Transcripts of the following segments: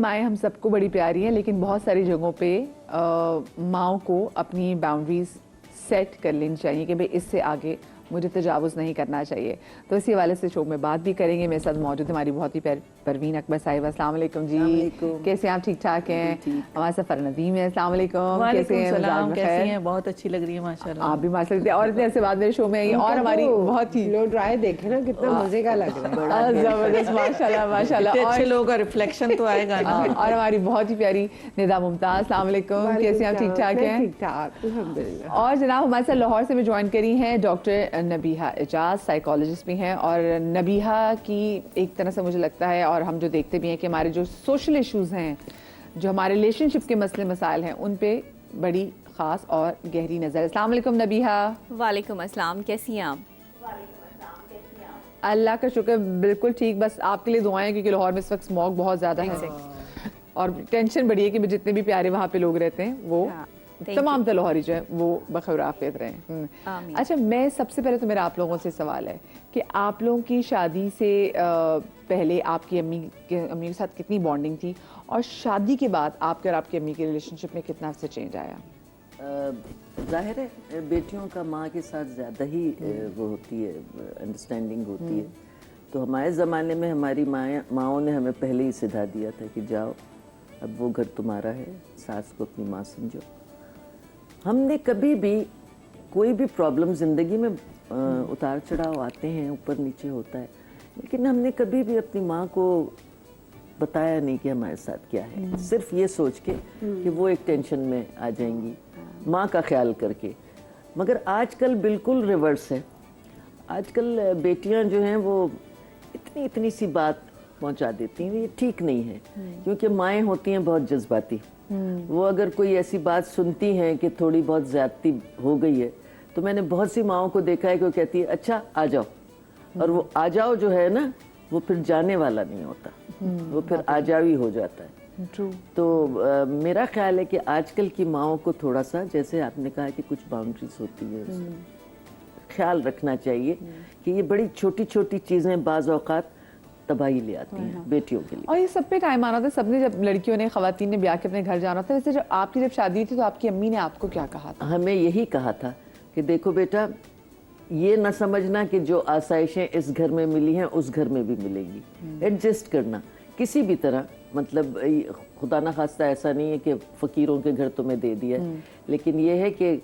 माएँ हम सबको बड़ी प्यारी हैं, लेकिन बहुत सारी जगहों पे माँओं को अपनी बाउंड्रीज सेट कर लेनी चाहिए कि भाई इससे आगे मुझे तजावुज़ नहीं करना चाहिए। तो इसी हवाले से शो में बात भी करेंगे। मेरे साथ मौजूद हमारी बहुत ही परवीन अकबर साहिबा। अस्सलाम वालेकुम जी, कैसे हैं आप? ठीक ठाक हैं? हमारे साथ फरहान नदीम है। अस्सलाम वालेकुम, कैसे हैं? कैसी हैं? बहुत अच्छी लग रही है माशाल्लाह। आप भी माशाल्लाह। और इतने ऐसे बाद मेरे शो में आई और हमारी बहुत ही लो ड्राई देखे ना कितना मजे का लग रहा है, जबरदस्त माशाल्लाह माशाल्लाह। अच्छे लोगों का रिफ्लेक्शन तो आएगा ना। और हमारी बहुत ही प्यारी निदा मुमताज। अस्सलाम वालेकुम, कैसे हैं आप? ठीक ठाक हैं? ठीक ठाक अल्हम्दुलिल्लाह। और जनाब हमारे साथ लाहौर से भी ज्वाइन करी हैं डॉक्टर नबीहा एजाज, साइकोलॉजिस्ट भी हैं। और नबीहा की एक तरह से मुझे लगता है, और हम जो देखते भी हैं कि हमारे जो सोशल इश्यूज़ हैं, जो हमारे रिलेशनशिप के मसले मसाइल हैं, उन पे बड़ी ख़ास और गहरी नज़र। अस्सलाम वालेकुम नबीहा। वालेकुम अस्सलाम, कैसी हैं आप? अल्लाह का शुक्र, बिल्कुल ठीक। बस आपके लिए दुआएं, क्योंकि लाहौर में इस वक्त स्मॉग बहुत ज़्यादा है और टेंशन बढ़ी है कि जितने भी प्यारे वहाँ पे लोग रहते हैं वो तमाम तो लाहौरी जो है वो बखैर आफियत रहें। अच्छा, मैं सबसे पहले तो मेरा आप लोगों से सवाल है कि आप लोगों की शादी से पहले आपकी अम्मी के साथ कितनी बॉन्डिंग थी, और शादी के बाद आपके और आपकी अम्मी के रिलेशनशिप में कितना से चेंज आया? जाहिर है बेटियों का माँ के साथ ज़्यादा ही वो होती है, अंडरस्टैंडिंग होती है। तो हमारे ज़माने में हमारी माँओं ने हमें पहले ही सिखा दिया था कि जाओ, अब वो घर तुम्हारा है, सास को अपनी माँ समझो। हमने कभी भी कोई भी प्रॉब्लम ज़िंदगी में उतार चढ़ाव आते हैं, ऊपर नीचे होता है, लेकिन हमने कभी भी अपनी माँ को बताया नहीं कि हमारे साथ क्या है, सिर्फ ये सोच के कि वो एक टेंशन में आ जाएंगी माँ का ख्याल करके। मगर आजकल बिल्कुल रिवर्स है। आजकल बेटियां जो हैं वो इतनी इतनी सी बात पहुंचा देती हैं, ये ठीक नहीं है, क्योंकि माएँ होती हैं बहुत जज्बाती। वो अगर कोई ऐसी बात सुनती हैं कि थोड़ी बहुत ज़्यादती हो गई है, तो मैंने बहुत सी माँओं को देखा है कि वो कहती है अच्छा आ जाओ, और वो आ जाओ जो है ना वो फिर जाने वाला नहीं होता, वो फिर आ जाओ ही हो जाता है। तो मेरा ख्याल है कि आजकल की माँओं को थोड़ा सा, जैसे आपने कहा कि कुछ बाउंड्रीज होती है, ख्याल रखना चाहिए कि ये बड़ी छोटी छोटी चीज़ें बाज़ औक़ात तबाही ले आती हैं बेटियों के लिए। और ये सब पे टाइम आना था, सबने जब लड़कियों ने खवातीन ने ब्याह के अपने घर जाना था। वैसे जब आपकी जब शादी हुई थी तो आपकी अम्मी ने आपको क्या कहा था? हमें यही कहा था कि देखो बेटा, ये ना समझना कि जो आसाइशें इस घर में मिली हैं उस घर में भी मिलेंगी, एडजस्ट करना किसी भी तरह। मतलब खुदा ना खास्ता ऐसा नहीं है कि फ़कीरों के घर तुम्हें दे दिया है, लेकिन ये है कि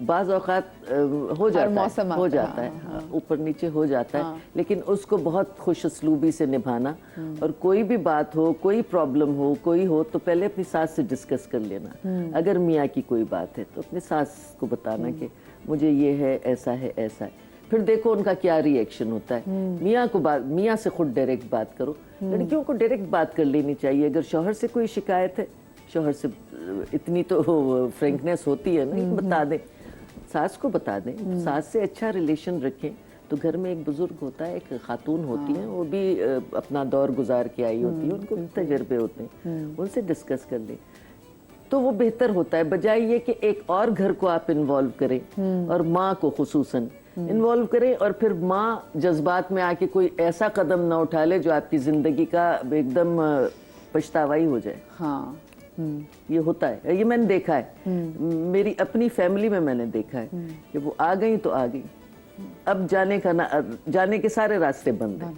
बाज़ औक़ात हो जाता है, ऊपर नीचे हो जाता है, लेकिन उसको बहुत खुश असलूबी से निभाना। और कोई भी बात हो, कोई प्रॉब्लम हो, कोई हो, तो पहले अपनी सास से डिस्कस कर लेना। अगर मियाँ की कोई बात है तो अपनी सास को बताना कि मुझे ये है, ऐसा है, ऐसा है। फिर देखो उनका क्या रिएक्शन होता है। मियाँ से खुद डायरेक्ट बात करो। लड़कियों को डायरेक्ट बात कर लेनी चाहिए। अगर शौहर से कोई शिकायत है, शौहर से इतनी तो फ्रेंकनेस होती है ना, बता दें, सास को बता दें, सास से अच्छा रिलेशन रखें। तो घर में एक बुजुर्ग होता है, एक खातून होती है, वो भी अपना दौर गुजार के आई होती है, उनको तजर्बे होते हैं, उनसे डिस्कस कर लें तो वो बेहतर होता है, बजाय ये कि एक और घर को आप इन्वॉल्व करें और माँ को खुसूसन इन्वॉल्व करें, और फिर माँ जज्बात में आके कोई ऐसा कदम ना उठा ले जो आपकी ज़िंदगी का एकदम पछतावा ही हो जाए। हाँ, ये होता है, ये मैंने देखा है, मेरी अपनी फैमिली में मैंने देखा है कि वो आ गई तो आ गई, अब जाने के सारे रास्ते बंद हैं।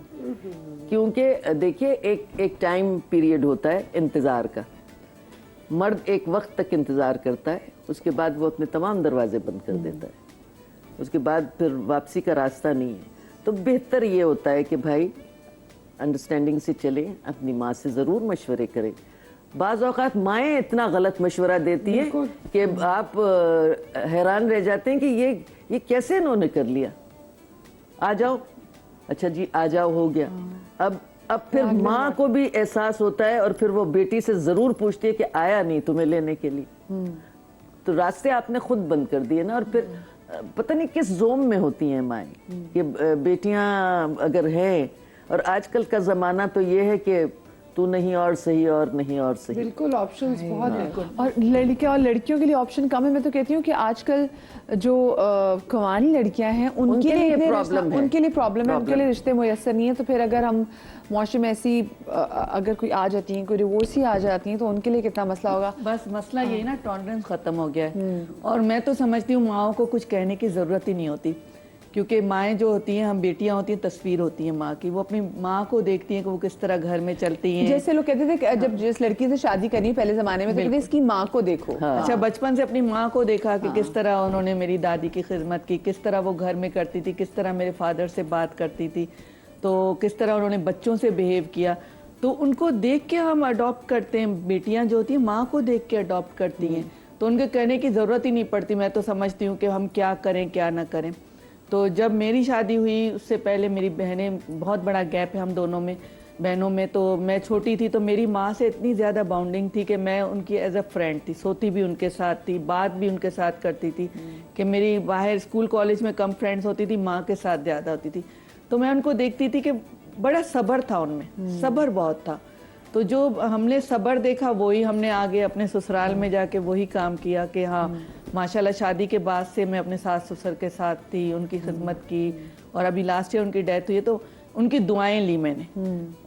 क्योंकि देखिए एक टाइम पीरियड होता है इंतज़ार का। मर्द एक वक्त तक इंतज़ार करता है, उसके बाद वो अपने तमाम दरवाजे बंद कर देता है, उसके बाद फिर वापसी का रास्ता नहीं है। तो बेहतर ये होता है कि भाई अंडरस्टैंडिंग से चलें, अपनी माँ से ज़रूर मशवरे करें। बाज़ औक़ात माएँ इतना गलत मशवरा देती हैं कि आप हैरान रह जाते हैं कि ये कैसे इन्होंने कर लिया। आ जाओ, अच्छा जी आ जाओ, हो गया। अब फिर माँ को भी एहसास होता है, और फिर वो बेटी से ज़रूर पूछती है कि आया नहीं तुम्हें लेने के लिए। तो रास्ते आपने खुद बंद कर दिए ना। और फिर पता नहीं किस जोम में होती हैं माएँ कि बेटियाँ अगर हैं, और आजकल का ज़माना तो ये है कि तू नहीं और सही और नहीं और सही। बिल्कुल ऑप्शंस बहुत हैं। और लड़कियां और लड़कियों के लिए ऑप्शन कम है। मैं तो कहती हूँ कि आजकल जो कुंवारी लड़कियां हैं उनके लिए लिए इतने प्रॉब्लम है। उनके लिए प्रॉब्लम है, उनके लिए रिश्ते मुयस्सर नहीं है। तो फिर अगर हम मुआशरे में ऐसी अगर कोई आ जाती हैं, कोई डिवोर्सी आ जाती हैं, तो उनके लिए कितना मसला होगा। बस मसला यही ना, टॉलरेंस खत्म हो गया है। और मैं तो समझती हूँ माओ को कुछ कहने की जरूरत ही नहीं होती, क्योंकि माएँ जो होती हैं, हम बेटियां होती हैं, तस्वीर होती है माँ की। वो अपनी माँ को देखती हैं कि वो किस तरह घर में चलती हैं। जैसे लोग कहते थे कि जब जिस लड़की से शादी करनी पहले जमाने में, तो कहते इसकी माँ को देखो। अच्छा, बचपन से अपनी माँ को देखा कि किस तरह उन्होंने मेरी दादी की खिदमत की, किस तरह वो घर में करती थी, किस तरह मेरे फादर से बात करती थी, तो किस तरह उन्होंने बच्चों से बिहेव किया। तो उनको देख के हम अडॉप्ट करते हैं। बेटियां जो होती हैं माँ को देख के अडॉप्ट करती हैं, तो उनके कहने की ज़रूरत ही नहीं पड़ती। मैं तो समझती हूँ कि हम क्या करें क्या ना करें। तो जब मेरी शादी हुई उससे पहले मेरी बहनें, बहुत बड़ा गैप है हम दोनों में, बहनों में। तो मैं छोटी थी तो मेरी माँ से इतनी ज़्यादा बाउंडिंग थी कि मैं उनकी एज अ फ्रेंड थी, सोती भी उनके साथ थी, बात भी उनके साथ करती थी। कि मेरी बाहर स्कूल कॉलेज में कम फ्रेंड्स होती थी, माँ के साथ ज़्यादा होती थी। तो मैं उनको देखती थी कि बड़ा सब्र था उनमें, सब्र बहुत था। तो जो हमने सब्र देखा वही हमने आगे अपने ससुराल में जाके वही काम किया कि हाँ माशाल्लाह शादी के बाद से मैं अपने सास ससुर के साथ थी, उनकी खिदमत की। और अभी लास्ट ईयर उनकी डेथ हुई है, तो उनकी दुआएं ली मैंने।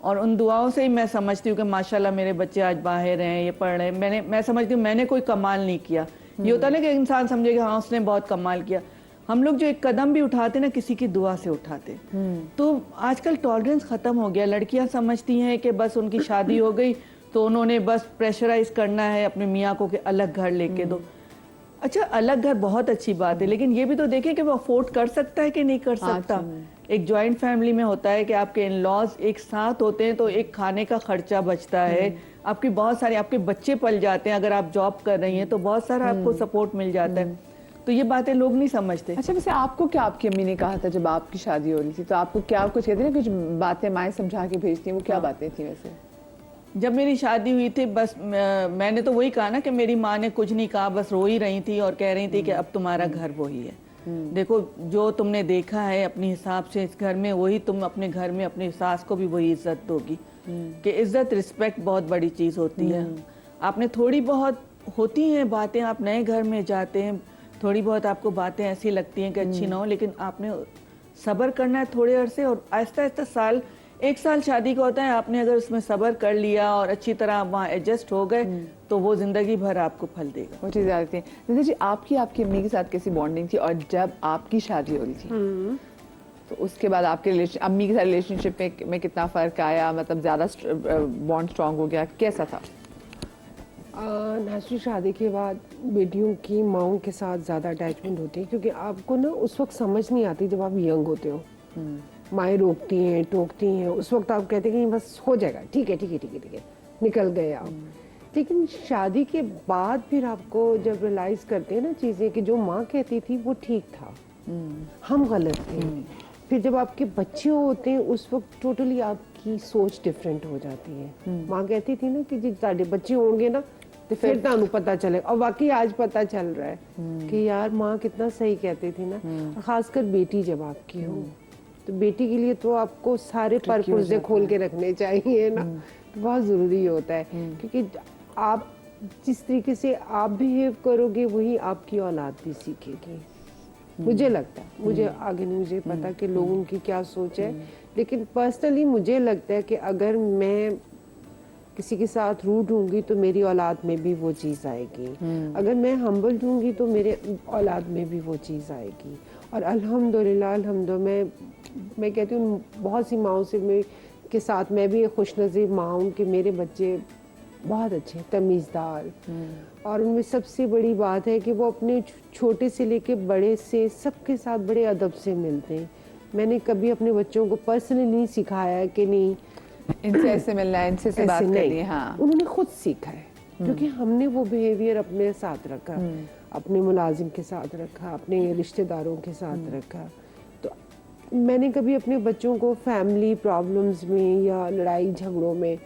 और उन दुआओं से ही मैं समझती हूँ कि माशाल्लाह मेरे बच्चे आज बाहर हैं, ये पढ़ रहे हैं। मैं समझती हूँ मैंने कोई कमाल नहीं किया। ये होता ना कि इंसान समझे कि हाँ उसने बहुत कमाल किया। हम लोग जो एक कदम भी उठाते ना, किसी की दुआ से उठाते। तो आजकल टॉलरेंस खत्म हो गया। लड़कियां समझती हैं कि बस उनकी शादी हो गई तो उन्होंने बस प्रेशराइज करना है अपने मियाँ को कि अलग घर लेके दो। अच्छा, अलग घर बहुत अच्छी बात है, लेकिन ये भी तो देखें कि वो अफोर्ड कर सकता है कि नहीं कर सकता। एक जॉइंट फैमिली में होता है कि आपके इन लॉज एक साथ होते हैं, तो एक खाने का खर्चा बचता है, आपकी बहुत सारी, आपके बच्चे पल जाते हैं। अगर आप जॉब कर रही हैं तो बहुत सारा आपको सपोर्ट मिल जाता है। तो ये बातें लोग नहीं समझते। अच्छा, वैसे आपको क्या आपकी अम्मी ने कहा था जब आपकी शादी हो रही थी? तो आपको क्या कुछ कहते हैं ना, कुछ बातें माएँ समझा के भेजती हैं, वो क्या बातें थी वैसे? जब मेरी शादी हुई थी बस मैंने तो वही कहा ना कि मेरी माँ ने कुछ नहीं कहा, बस रो ही रही थी और कह रही थी कि अब तुम्हारा घर वही है। देखो जो तुमने देखा है अपने हिसाब से इस घर में, वही तुम अपने घर में अपनी सास को भी वही इज्जत दोगी। कि इज्जत रिस्पेक्ट बहुत बड़ी चीज़ होती है। आपने थोड़ी बहुत होती हैं बातें, आप नए घर में जाते हैं, थोड़ी बहुत आपको बातें ऐसी लगती हैं कि अच्छी ना हो, लेकिन आपने सब्र करना है थोड़े अरसे। और आहिस्ता आहिस्ता एक साल शादी का होता है, आपने अगर उसमें सब्र कर लिया और अच्छी तरह वहाँ एडजस्ट हो गए तो वो जिंदगी भर आपको फल देगा। वो चीज़ आती है। निधि जी, आपकी अम्मी के साथ कैसी बॉन्डिंग थी? और जब आपकी शादी हो रही थी तो उसके बाद आपके अम्मी के साथ रिलेशनशिप में कितना फ़र्क आया? मतलब ज़्यादा बॉन्ड स्ट्रांग हो गया, कैसा था? नाशरी, शादी के बाद बेटियों की माओं के साथ ज़्यादा अटैचमेंट होती है, क्योंकि आपको ना उस वक्त समझ नहीं आती जब आप यंग होते हो। माएँ रोकती हैं, टोकती हैं, उस वक्त आप कहते हैं कि बस हो जाएगा, ठीक है ठीक है ठीक है ठीक है, निकल गए आप। लेकिन शादी के बाद फिर आपको जब रियलाइज करते हैं ना चीज़ें कि जो माँ कहती थी वो ठीक था, हम गलत थे। फिर जब आपके बच्चे होते हैं उस वक्त टोटली आपकी सोच डिफरेंट हो जाती है। माँ कहती थी ना कि जी साढ़े बच्चे होंगे ना तो फिर ਤੁਹਾਨੂੰ पता चलेगा। और वाकई आज पता चल रहा है कि यार माँ कितना सही कहती थी ना। खासकर बेटी जब आपकी हो तो बेटी के लिए तो आपको सारे पर्पज़े खोल के रखने चाहिए ना, तो बहुत ज़रूरी होता है। क्योंकि आप जिस तरीके से आप बिहेव करोगे वही आपकी औलाद भी सीखेगी। मुझे लगता है, मुझे आगे नहीं मुझे पता कि लोगों की क्या सोच है, लेकिन पर्सनली मुझे लगता है कि अगर मैं किसी के साथ रूड होंगी तो मेरी औलाद में भी वो चीज़ आएगी। अगर मैं हम्बल होंगी तो मेरे औलाद में भी वो चीज़ आएगी। और अल्हम्दुलिल्लाह मैं कहती हूँ बहुत सी माओं से के साथ मैं भी एक खुशनसीब माँ हूँ कि मेरे बच्चे बहुत अच्छे तमीज़दार। और उनमें सबसे बड़ी बात है कि वो अपने छोटे से लेके बड़े से सबके साथ बड़े अदब से मिलते हैं। मैंने कभी अपने बच्चों को पर्सनली नहीं सिखाया है कि नहीं इनसे ऐसे मिलना है, इनसे से बात करनी है। हाँ, उन्होंने खुद सीखा है, क्योंकि हमने वो बिहेवियर अपने साथ रखा, अपने मुलाजिम के साथ रखा, अपने रिश्तेदारों के साथ रखा। तो मैंने कभी अपने बच्चों को फैमिली प्रॉब्लम्स में या लड़ाई झगड़ों में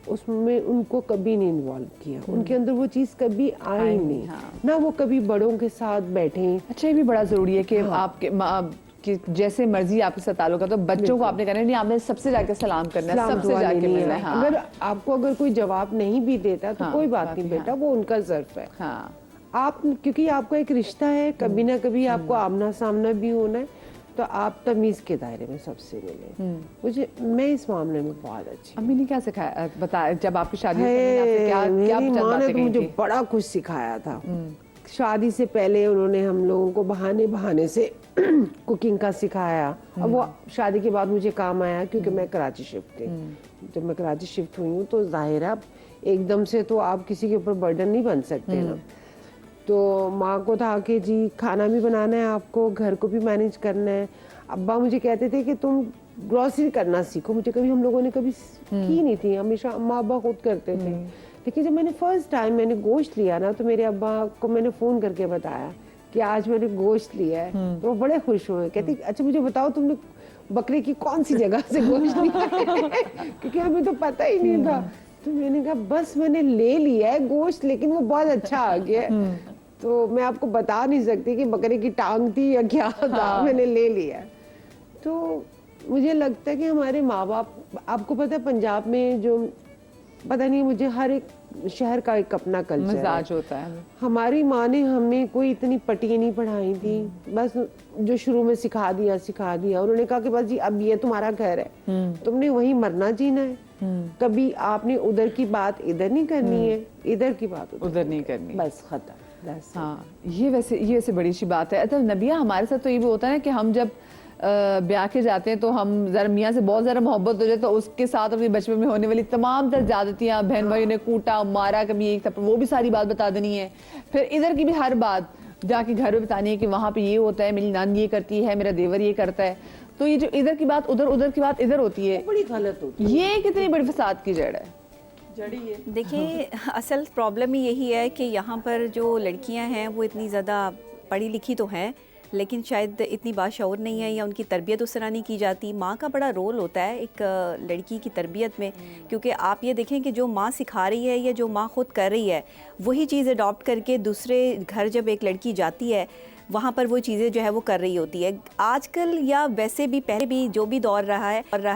उसमें उनको कभी नहीं इन्वॉल्व किया। उनके अंदर वो चीज़ कभी आई नहीं। हाँ। ना वो कभी बड़ों के साथ बैठे। अच्छा, ये भी बड़ा ज़रूरी है कि आपके कि जैसे मर्जी आपके साथ ताल्लुक है, तो बच्चों को आपने कहना नहीं, आपने सबसे जाके सलाम करना है, सलाम सबसे दुआ जाके लेनी मिलना है। है। हाँ, अगर आपको अगर कोई जवाब नहीं भी देता तो हाँ, कोई बात बात नहीं नहीं, बेटा, हाँ। वो उनका ज़र्फ है। हाँ, आप क्योंकि आपका एक रिश्ता है, कभी ना कभी आपको आमना सामना भी होना है, तो आप तमीज़ के दायरे में सबसे मिले। मुझे मैं इस मामले में बहुत अच्छी अम्मी ने क्या सिखाया बताया जब आपकी शादी हुई, है। आपसे क्या क्या मेरी चंद माँ ने बातें तो कही मुझे थी? बड़ा कुछ सिखाया था। शादी से पहले उन्होंने हम लोगों को बहाने बहाने से कुकिंग का सिखाया, और वो शादी के बाद मुझे काम आया क्योंकि मैं कराची शिफ्ट थी। जब मैं कराची शिफ्ट हुई हूँ तो जाहिर है अब एकदम से तो आप किसी के ऊपर बर्डन नहीं बन सकते ना। तो माँ को था कि जी खाना भी बनाना है आपको, घर को भी मैनेज करना है। अब्बा मुझे कहते थे कि तुम ग्रॉसरी करना सीखो, मुझे कभी हम लोगों ने कभी की नहीं थी, हमेशा अम्मा अब्बा खुद करते थे। लेकिन जब मैंने फर्स्ट टाइम मैंने गोश्त लिया ना, तो मेरे अब्बा को मैंने फ़ोन करके बताया कि आज मैंने गोश्त लिया है, तो वो बड़े खुश हुए। कहते अच्छा मुझे बताओ तुमने बकरे की कौन सी जगह से गोश्त लिया है? क्योंकि हमें तो पता ही नहीं था। तो मैंने कहा बस मैंने ले लिया है गोश्त, लेकिन वो बहुत अच्छा आ गया है। तो मैं आपको बता नहीं सकती कि बकरे की टांग थी या क्या था, मैंने ले लिया। तो मुझे लगता है कि हमारे माँ बाप, आपको पता है पंजाब में जो पता नहीं, मुझे हर एक शहर का एक अपना कल्चर मिजाज है। होता है। हमारी माँ ने हमें कोई इतनी पटियाँ नहीं पढ़ाई थी, बस जो शुरू में सिखा दिया। उन्होंने कहा कि बस जी अब ये तुम्हारा घर है, तुमने वहीं मरना जीना है, कभी आपने उधर की बात इधर नहीं करनी है, इधर की बात उधर नहीं करनी। बस खत्म। That's it. हाँ, ये वैसे बड़ी सी बात है। अच्छा नबिया, हमारे साथ तो ये भी होता है ना कि हम जब ब्याह के जाते हैं तो हम जरा मियाँ से बहुत ज़्यादा मोहब्बत हो जाए तो उसके साथ अपने बचपन में होने वाली तमाम तर ज्यादतियाँ, बहन भाइयों ने कूटा मारा, कभी एक थप्पड़, वो भी सारी बात बता देनी है। फिर इधर की भी हर बात जाके घर में बतानी है कि वहाँ पे ये होता है, मेरी नानी ये करती है, मेरा देवर ये करता है। तो ये जो इधर की बात उधर, उधर की बात इधर होती है, बड़ी गलत होती है। ये कितनी बड़ी फसाद की जड़ है। देखिए असल प्रॉब्लम ही यही है कि यहाँ पर जो लड़कियाँ हैं वो इतनी ज़्यादा पढ़ी लिखी तो हैं, लेकिन शायद इतनी बाशऊर नहीं है या उनकी तरबियत उस तरह नहीं की जाती। माँ का बड़ा रोल होता है एक लड़की की तरबियत में, क्योंकि आप ये देखें कि जो माँ सिखा रही है या जो माँ खुद कर रही है वही चीज़ अडॉप्ट करके दूसरे घर जब एक लड़की जाती है वहाँ पर वो चीज़ें जो है वो कर रही होती है। आजकल या वैसे भी पहले भी जो भी दौर रहा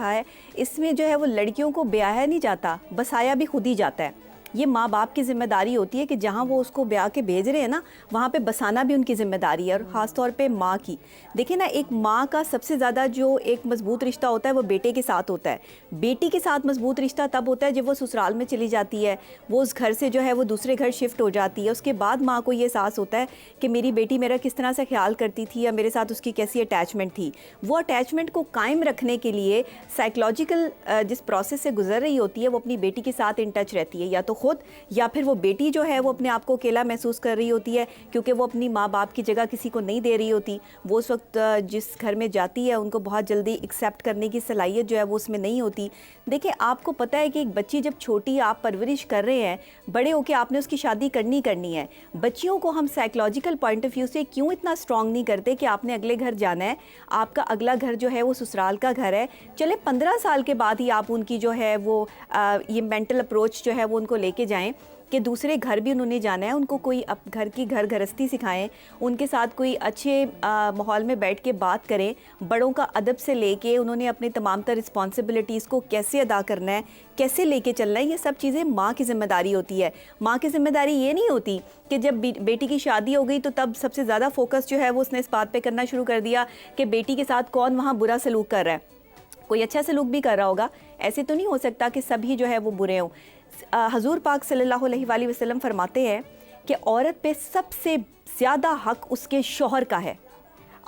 है इसमें जो है वो लड़कियों को ब्याया नहीं जाता, बसाया भी खुद ही जाता है। ये माँ बाप की जिम्मेदारी होती है कि जहाँ वो उसको ब्याह के भेज रहे हैं ना, वहाँ पे बसाना भी उनकी जिम्मेदारी है, और ख़ास तौर पे माँ की। देखिए ना, एक माँ का सबसे ज़्यादा जो एक मजबूत रिश्ता होता है वो बेटे के साथ होता है। बेटी के साथ मजबूत रिश्ता तब होता है जब वो ससुराल में चली जाती है, वो उस घर से जो है वो दूसरे घर शिफ्ट हो जाती है। उसके बाद माँ को ये एहसास होता है कि मेरी बेटी मेरा किस तरह से ख्याल करती थी या मेरे साथ उसकी कैसी अटैचमेंट थी। वो अटैचमेंट को कायम रखने के लिए साइकोलॉजिकल जिस प्रोसेस से गुजर रही होती है वो अपनी बेटी के साथ इन टच रहती है, या तो खुद या फिर वो बेटी जो है वो अपने आप को अकेला महसूस कर रही होती है क्योंकि वो अपनी माँ बाप की जगह किसी को नहीं दे रही होती। वो उस वक्त जिस घर में जाती है उनको बहुत जल्दी एक्सेप्ट करने की सलाहियत जो है वो उसमें नहीं होती। देखिए आपको पता है कि एक बच्ची जब छोटी आप परवरिश कर रहे हैं, बड़े होकर आपने उसकी शादी करनी है। बच्चियों को हम साइकोलॉजिकल पॉइंट ऑफ व्यू से क्यों इतना स्ट्रॉन्ग नहीं करते कि आपने अगले घर जाना है, आपका अगला घर जो है वो ससुराल का घर है। चले 15 साल के बाद ही आप उनकी जो है वो ये मेंटल अप्रोच जो है वो उनको लेके जाएं कि दूसरे घर भी उन्होंने जाना है, उनको कोई घर की घर गृहस्थी सिखाएं, उनके साथ कोई अच्छे माहौल में बैठ के बात करें, बड़ों का अदब से लेके उन्होंने अपने तमाम तर रिस्पॉन्सिबिलिटीज़ को कैसे अदा करना है, कैसे लेके चलना है, ये सब चीज़ें माँ की जिम्मेदारी होती है। माँ की जिम्मेदारी ये नहीं होती कि जब बेटी की शादी हो गई तो तब सबसे ज़्यादा फोकस जो है वो उसने इस बात पर करना शुरू कर दिया कि बेटी के साथ कौन वहाँ बुरा सलूक कर रहा है। कोई अच्छा सलूक भी कर रहा होगा, ऐसे तो नहीं हो सकता कि सभी जो है वो बुरे हों। हजूर पाक सल्लल्लाहु अलैहि वसल्लम फरमाते हैं कि औरत पे सबसे ज़्यादा हक उसके शौहर का है।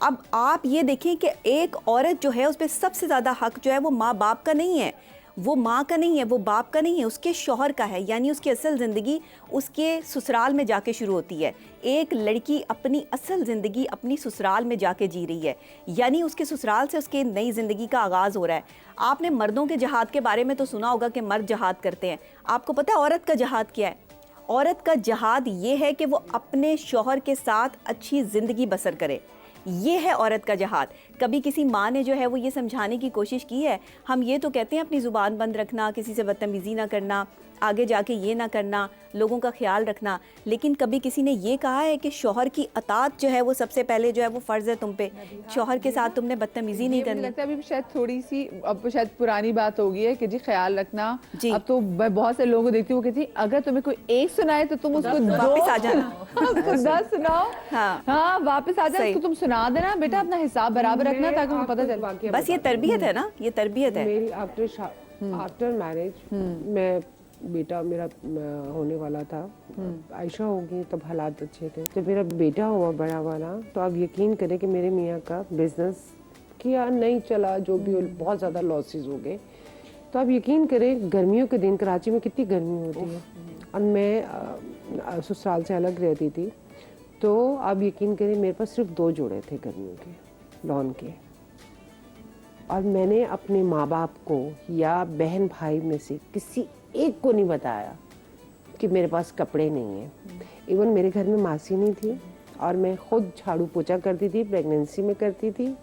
अब आप ये देखें कि एक औरत जो है उस पर सबसे ज़्यादा हक जो है वो माँ बाप का नहीं है, वो माँ का नहीं है, वो बाप का नहीं है, उसके शौहर का है। यानी उसकी असल ज़िंदगी उसके ससुराल में जाके शुरू होती है। एक लड़की अपनी असल ज़िंदगी अपनी ससुराल में जाके जी रही है, यानी उसके ससुराल से उसके नई ज़िंदगी का आगाज़ हो रहा है। आपने मर्दों के जहाद के बारे में तो सुना होगा कि मर्द जहाद करते हैं। आपको पता है औरत का जहाद क्या है? औरत का जहाद ये है कि वो अपने शौहर के साथ अच्छी ज़िंदगी बसर करे। ये है औरत का जहाद। कभी किसी माँ ने जो है वो ये समझाने की कोशिश की है? हम ये तो कहते हैं अपनी ज़ुबान बंद रखना, किसी से बदतमीज़ी ना करना, आगे जाके ये ना करना, लोगों का ख्याल रखना, लेकिन कभी किसी ने ये कहा है कि शौहर की अतात जो है वो सबसे पहले जो है वो फ़र्ज़ है तुम पे, शौहर के साथ तुमने बदतमीज़ी नहीं मुझे करनी? लगता है अभी शायद थोड़ी सी अब शायद पुरानी बात हो गई है कि जी ख्याल रखना। जी। अब तो मैं बहुत से लोगों को देखती हूँ, कहती है, अगर तुम्हें कोई एक सुनाए तो तुम उसको वापस आ जाना। उसको 10 सुनाओ। हाँ। हाँ, वापस आ जाए, सही। उसको तुम सुना देना, बेटा अपना हिसाब बराबर रखना मैं ताकि उनको पता आपको चले। वाकया बस ये तरबियत है ना, ये तरबियत है। मेरी आफ्टर मैरिज मैं बेटा मेरा होने वाला था, आयशा होगी तब हालात अच्छे थे। जब मेरा बेटा हुआ बड़ा वाला तो आप यकीन करें कि मेरे मियाँ का बिजनेस किया नहीं चला, जो भी बहुत ज़्यादा लॉसेस हो गए। तो आप यकीन करें गर्मियों के दिन कराची में कितनी गर्मी होती है और मैं ससुराल से अलग रहती थी, तो आप यकीन करें मेरे पास सिर्फ 2 जोड़े थे गर्मियों के लॉन के, और मैंने अपने माँ बाप को या बहन भाई में से किसी एक को नहीं बताया कि मेरे पास कपड़े नहीं हैं। इवन मेरे घर में मासी नहीं थी और मैं खुद झाड़ू पोछा करती थी, प्रेगनेंसी में करती थी,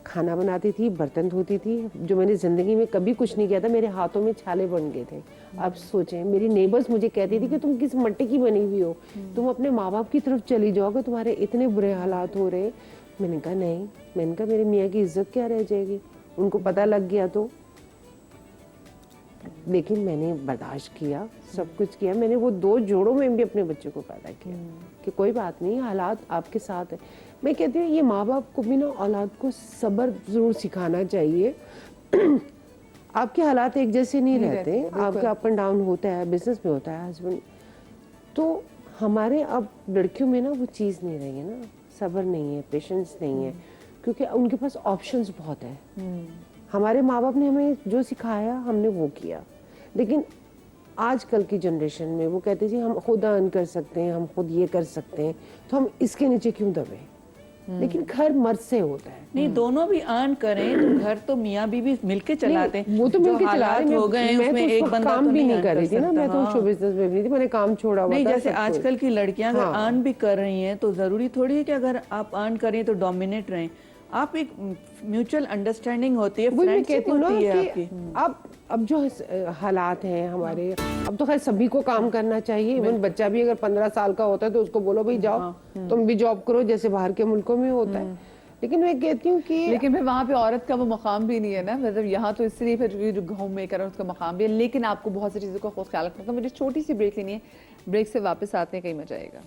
खाना बनाती थी, बर्तन धोती थी। जो मैंने ज़िंदगी में कभी कुछ नहीं किया था, मेरे हाथों में छाले बन गए थे। अब सोचें, मेरी नेबर्स मुझे कहती थी कि तुम किस मट्टी की बनी हुई हो, तुम अपने माँ बाप की तरफ चली जाओगे, तुम्हारे इतने बुरे हालात हो रहे। मैंने कहा नहीं, मैंने कहा मेरे मियाँ की इज्जत क्या रह जाएगी, उनको पता लग गया तो। लेकिन मैंने बर्दाश्त किया, सब कुछ किया। मैंने वो 2 जोड़ों में भी अपने बच्चों को पैदा किया कि कोई बात नहीं, हालात आपके साथ है। मैं कहती हूँ ये माँ बाप को भी ना औलाद को सब्र जरूर सिखाना चाहिए। आपके हालात एक जैसे नहीं रहते, आपका अप एंड डाउन होता है, बिजनेस में होता है, हस्बैंड। तो हमारे अब लड़कियों में ना वो चीज़ नहीं रही है ना, सब्र नहीं है, पेशेंस नहीं है, क्योंकि उनके पास ऑप्शंस बहुत है। हमारे माँ बाप ने हमें जो सिखाया हमने वो किया, लेकिन आजकल की जनरेशन में वो कहते हैं जी हम खुद अर्न कर सकते हैं, हम खुद ये कर सकते हैं, तो हम इसके नीचे क्यों दबे। लेकिन घर मर्द से होता है। नहीं, दोनों भी अर्न करें तो घर तो मियाँ बीवी मिलके चलाते हैं। वो तो जो मिलके चला हालात रहे। हो गए हैं मैं उसमें तो एक उस वक्त बंदा काम तो भी नहीं नहीं कर रही थी ना, मैं तो हाँ। शो बिजनेस में भी थी, मैंने काम छोड़ा हुआ नहीं, था। जैसे सब कुछ। आजकल की लड़कियां अगर हाँ। अर्न भी कर रही हैं तो जरूरी थोड़ी है कि अगर आप अर्न करें तो डोमिनेट रहें। आप एक म्यूचुअल अंडरस्टैंडिंग होती है, वही मैं फ्रेंडशिप कहती हूँ ना होती है कि आपकी। अब जो हालात हैं हमारे, अब तो खैर सभी को काम करना चाहिए। इवन बच्चा भी अगर 15 साल का होता है तो उसको बोलो भाई जाओ तुम भी जॉब करो, जैसे बाहर के मुल्कों में होता है। लेकिन मैं कहती हूँ कि लेकिन फिर वहाँ पे औरत का वो मकाम भी नहीं है ना, मतलब यहाँ तो इसलिए फिर ये जो होम मेकर है उसका मकाम भी है, लेकिन आपको बहुत सी चीज़ों का खुद ख्याल रखना। तो मुझे छोटी सी ब्रेक लेनी है, ब्रेक से वापस आते हैं, कहीं मजा आएगा।